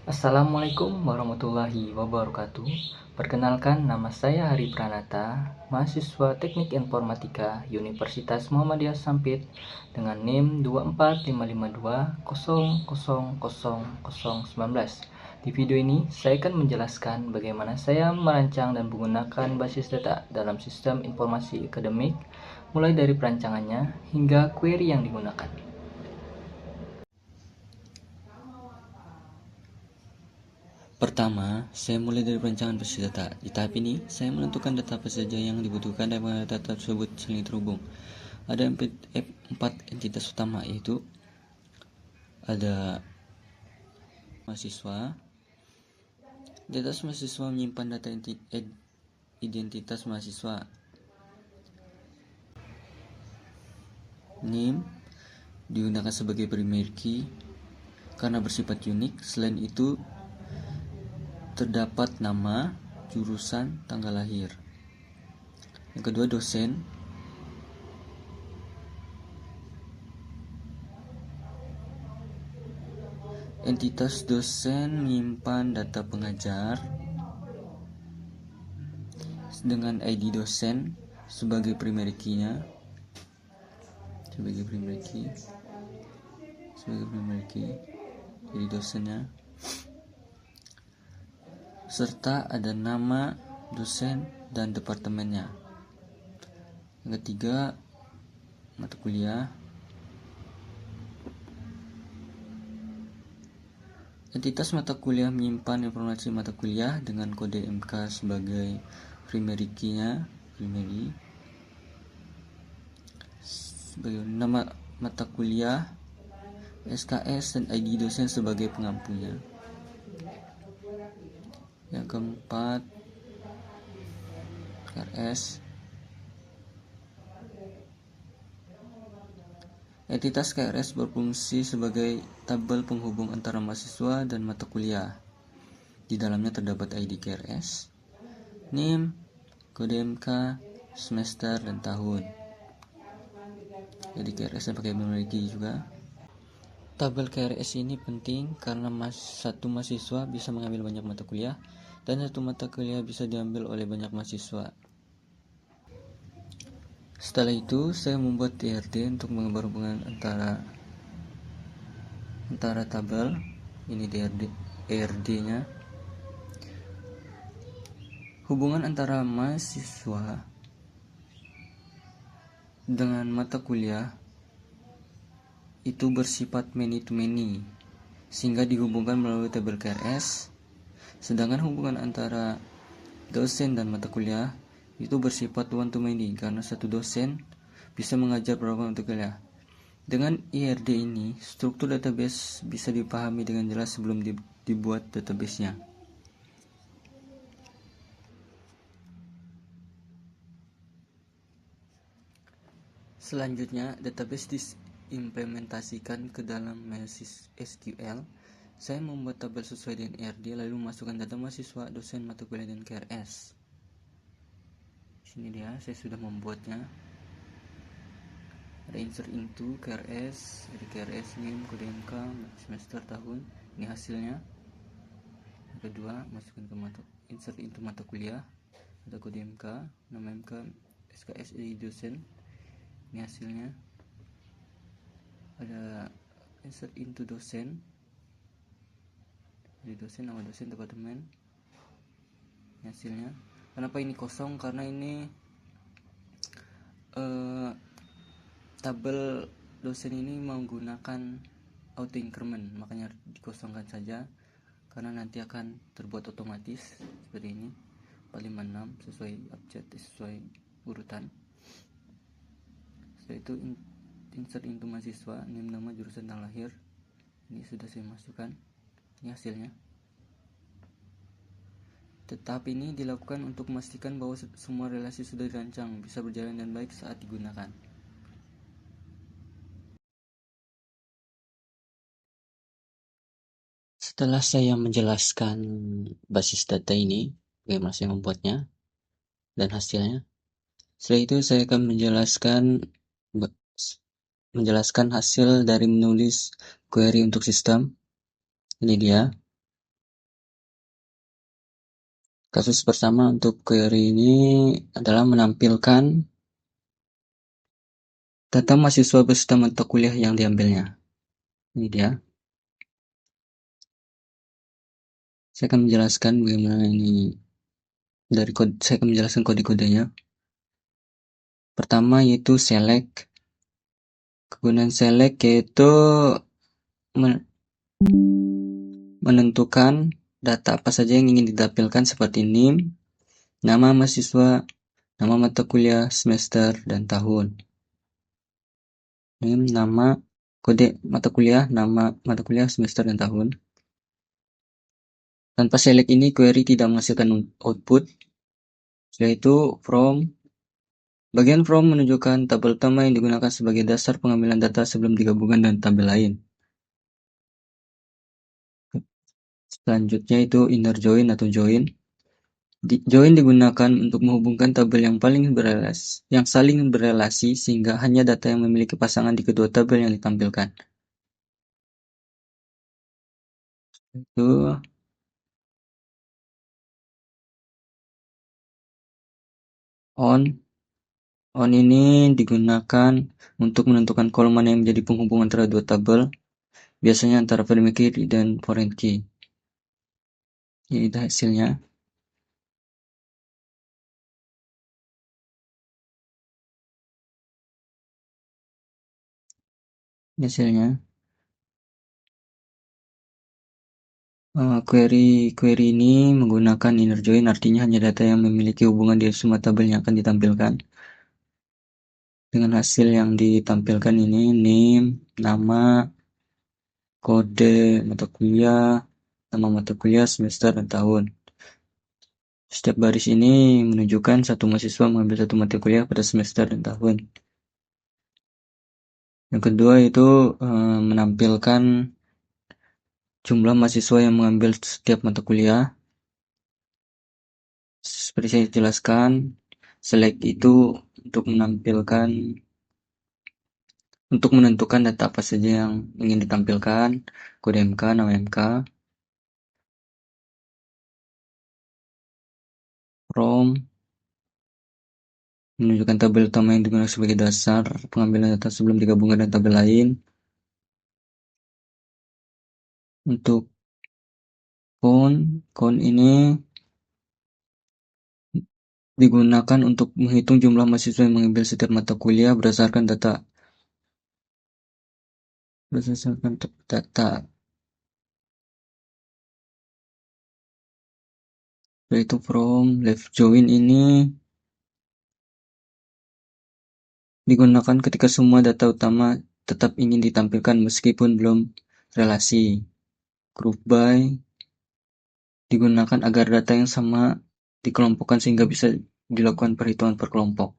Assalamualaikum warahmatullahi wabarakatuh. Perkenalkan, nama saya Hari Pranata, mahasiswa Teknik Informatika Universitas Muhammadiyah Sampit dengan NIM 24552000019. Di video ini, saya akan menjelaskan bagaimana saya merancang dan menggunakan basis data dalam sistem informasi akademik, mulai dari perancangannya hingga query yang digunakan. Pertama, saya mulai dari perancangan basis data. Di tahap ini, saya menentukan data apa saja yang dibutuhkan dan bagaimana data tersebut saling terhubung. Ada 4 entitas utama, yaitu ada mahasiswa. Data mahasiswa menyimpan data identitas mahasiswa. NIM digunakan sebagai primary key karena bersifat unik. Selain itu, terdapat nama, jurusan, tanggal lahir. Yang kedua, dosen. Entitas dosen menyimpan data pengajar dengan ID dosen sebagai primary key-nya, sebagai primary key, jadi dosennya, serta ada nama dosen dan departemennya. Yang ketiga, mata kuliah. Entitas mata kuliah menyimpan informasi mata kuliah dengan kode MK sebagai primary key-nya, sebagai nama mata kuliah, SKS dan ID dosen sebagai pengampunya. Yang keempat, KRS. Entitas KRS berfungsi sebagai tabel penghubung antara mahasiswa dan mata kuliah. Di dalamnya terdapat ID KRS, NIM, kode MK, semester, dan tahun. Jadi KRS pakai memori juga. Tabel KRS ini penting karena satu mahasiswa bisa mengambil banyak mata kuliah dan satu mata kuliah bisa diambil oleh banyak mahasiswa. Setelah itu, saya membuat DRD untuk menggambar hubungan antara tabel. Ini DRD-nya. Hubungan antara mahasiswa dengan mata kuliah itu bersifat many to many, sehingga dihubungkan melalui tabel KRS. Sedangkan hubungan antara dosen dan mata kuliah itu bersifat one to many, karena satu dosen bisa mengajar beberapa mata kuliah. Dengan IRD ini, struktur database bisa dipahami dengan jelas sebelum dibuat database-nya. Selanjutnya, database diimplementasikan ke dalam MySQL. Saya membuat tabel sesuai dengan IRD, lalu memasukkan data mahasiswa, dosen, mata kuliah, dan KRS. Sini dia, saya sudah membuatnya. Ada insert into KRS, ada KRS name, kode MK, semester, tahun. Ini hasilnya. Yang kedua, masukkan ke insert into mata kuliah, ada kode MK, nama MK, SKS dosen. Ini hasilnya. Ada insert into dosen, di dosen, nama dosen, departemen. Ini hasilnya. Kenapa ini kosong? Karena ini tabel dosen ini menggunakan auto increment, makanya dikosongkan saja karena nanti akan terbuat otomatis seperti ini. 456 sesuai abjad, sesuai urutan. Setelah itu insert into mahasiswa, name, nama, jurusan, tanggal lahir. Ini sudah saya masukkan. Ini hasilnya. Tahap ini dilakukan untuk memastikan bahwa semua relasi sudah dirancang bisa berjalan dengan baik saat digunakan. Setelah saya menjelaskan basis data ini, bagaimana saya membuatnya dan hasilnya, Setelah itu saya akan menjelaskan hasil dari menulis query untuk sistem. Ini dia. Kasus pertama untuk query ini adalah menampilkan data mahasiswa beserta mata kuliah yang diambilnya. Ini dia. Saya akan menjelaskan bagaimana ini saya akan menjelaskan kode-kodenya. Pertama yaitu select. Kegunaan select yaitu menentukan data apa saja yang ingin ditampilkan seperti NIM, nama mahasiswa, nama mata kuliah, semester, dan tahun. NIM, nama, kode mata kuliah, nama mata kuliah, semester, dan tahun. Tanpa select ini, query tidak menghasilkan output. Setelah itu, bagian from menunjukkan tabel utama yang digunakan sebagai dasar pengambilan data sebelum digabungkan dengan tabel lain. Selanjutnya itu inner join atau join. Join digunakan untuk menghubungkan tabel yang saling berelasi sehingga hanya data yang memiliki pasangan di kedua tabel yang ditampilkan. Itu on ini digunakan untuk menentukan kolom mana yang menjadi penghubung antara dua tabel, biasanya antara primary key dan foreign key. Ini hasilnya. Query ini menggunakan inner join, artinya hanya data yang memiliki hubungan di semua tabel yang akan ditampilkan. Dengan hasil yang ditampilkan ini, name, nama, kode mata kuliah, nama mata kuliah, semester, dan tahun. Setiap baris ini menunjukkan satu mahasiswa mengambil satu mata kuliah pada semester dan tahun. Yang kedua itu menampilkan jumlah mahasiswa yang mengambil setiap mata kuliah. Seperti saya jelaskan, select itu untuk menentukan data apa saja yang ingin ditampilkan, kode MK, nama MK, from, menunjukkan tabel utama yang digunakan sebagai dasar pengambilan data sebelum digabungkan dengan tabel lain. Untuk count ini digunakan untuk menghitung jumlah mahasiswa yang mengambil setiap mata kuliah berdasarkan data. Yaitu from left join ini digunakan ketika semua data utama tetap ingin ditampilkan meskipun belum relasi. Group by digunakan agar data yang sama dikelompokkan sehingga bisa dilakukan perhitungan per kelompok.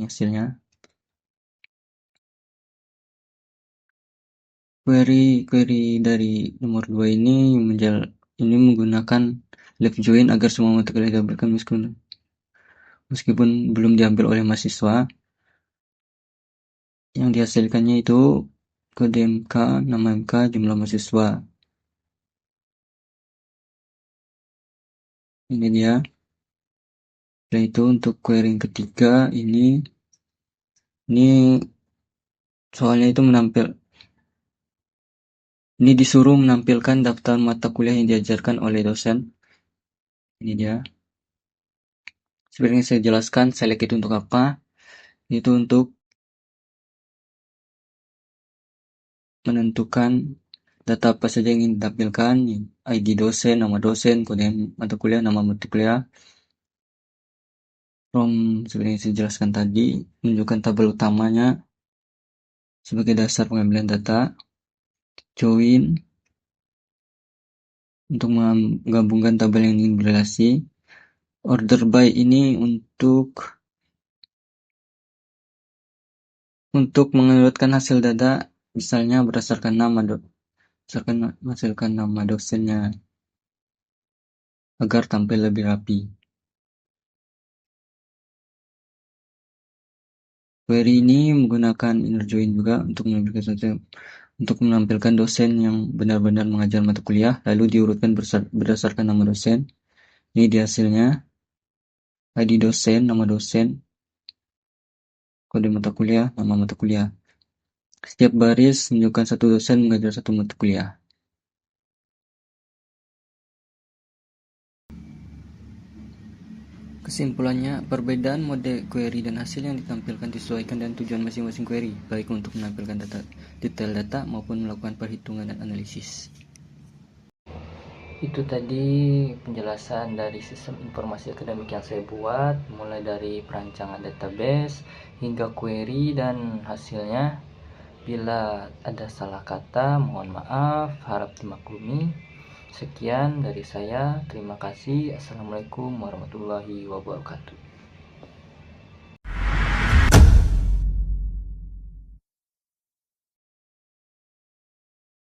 Ini hasilnya. Query dari nomor 2 ini menggunakan left join agar semua mata kuliah ditampilkan meskipun belum diambil oleh mahasiswa. Yang dihasilkannya itu kode MK, nama MK, jumlah mahasiswa. Ini dia. Setelah itu untuk query yang ketiga ini soalnya itu ini disuruh menampilkan daftar mata kuliah yang diajarkan oleh dosen. Ini dia. Seperti yang saya jelaskan, select itu untuk apa? Itu untuk menentukan data apa saja yang ingin ditampilkan, ID dosen, nama dosen, kode mata kuliah, nama mata kuliah. From seperti yang saya jelaskan tadi, menunjukkan tabel utamanya sebagai dasar pengambilan data. Join untuk menggabungkan tabel yang ingin berrelasi. Order by ini untuk mengurutkan hasil data, misalnya berdasarkan menghasilkan nama dosennya agar tampil lebih rapi. Query ini menggunakan inner join juga untuk menampilkan dosen yang benar-benar mengajar mata kuliah, lalu diurutkan berdasarkan nama dosen. Ini di hasilnya, ID dosen, nama dosen, kode mata kuliah, nama mata kuliah. Setiap baris menunjukkan satu dosen mengajar satu mata kuliah. Kesimpulannya, perbedaan mode query dan hasil yang ditampilkan disesuaikan dengan tujuan masing-masing query, baik untuk menampilkan detail data maupun melakukan perhitungan dan analisis. Itu tadi penjelasan dari sistem informasi akademik yang saya buat, mulai dari perancangan database hingga query dan hasilnya. Bila ada salah kata, mohon maaf, harap dimaklumi. Sekian dari saya, terima kasih. Assalamualaikum warahmatullahi wabarakatuh.